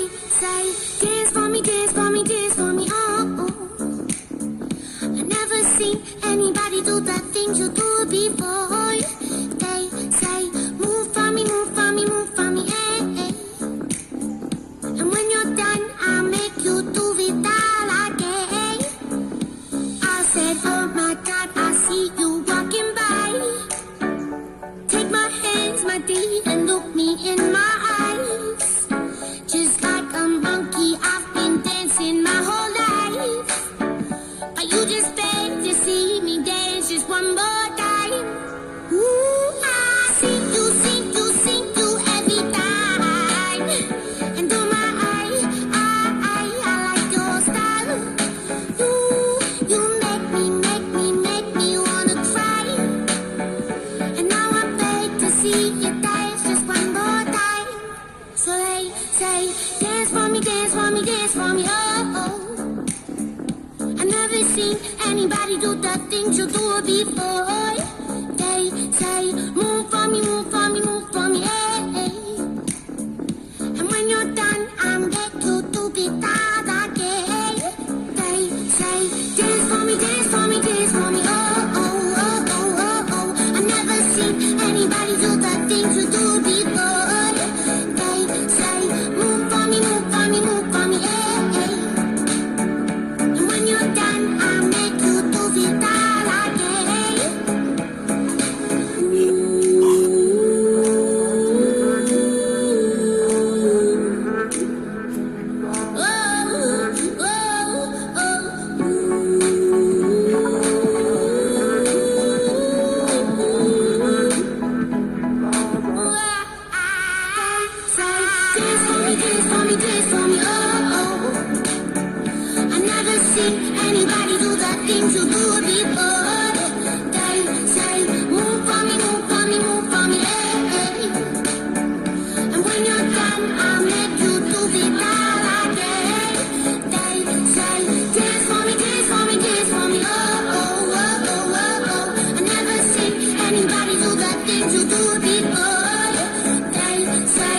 say, dance for me, dance for me, dance for me, oh. I never seen anybody do the things you do before. They say, move for me, move for me, move for me, eh. And when you're done, I'll make you do it all again. I said, oh my God, I see you walking by. Take my hands, my dear, and look me in my eyes. Just like a monkey, I've been dancing my whole life. But you just beg to see me dance just one more time. Ooh, I see you every time. And oh my, I like your style. You make me wanna cry. And now I beg to see you dance just one more time. So they say, dance for me, dance for me, dance for me, oh. I never seen anybody do the things you do before. They say, move for me, move for me, move for me, eh. And when you're done, I'm back to do it all again. They say, dance for me, dance for me, dance for me, oh, oh, oh, oh, oh, oh. I never seen anybody do the things you do before. They say, move for me, move for me, move for me, eh. And when you're done, I'll make you do it all again. Dance for me, dance for me, dance for me, oh, oh. I never seen anybody do the things you do before. They say, move for me, move for me, move for me, eh. And when you're done, I'll make you do it all again. They say, dance for me, dance for me, dance for me, oh, oh, oh, oh, oh, oh. I never seen anybody do the things you do before. They say,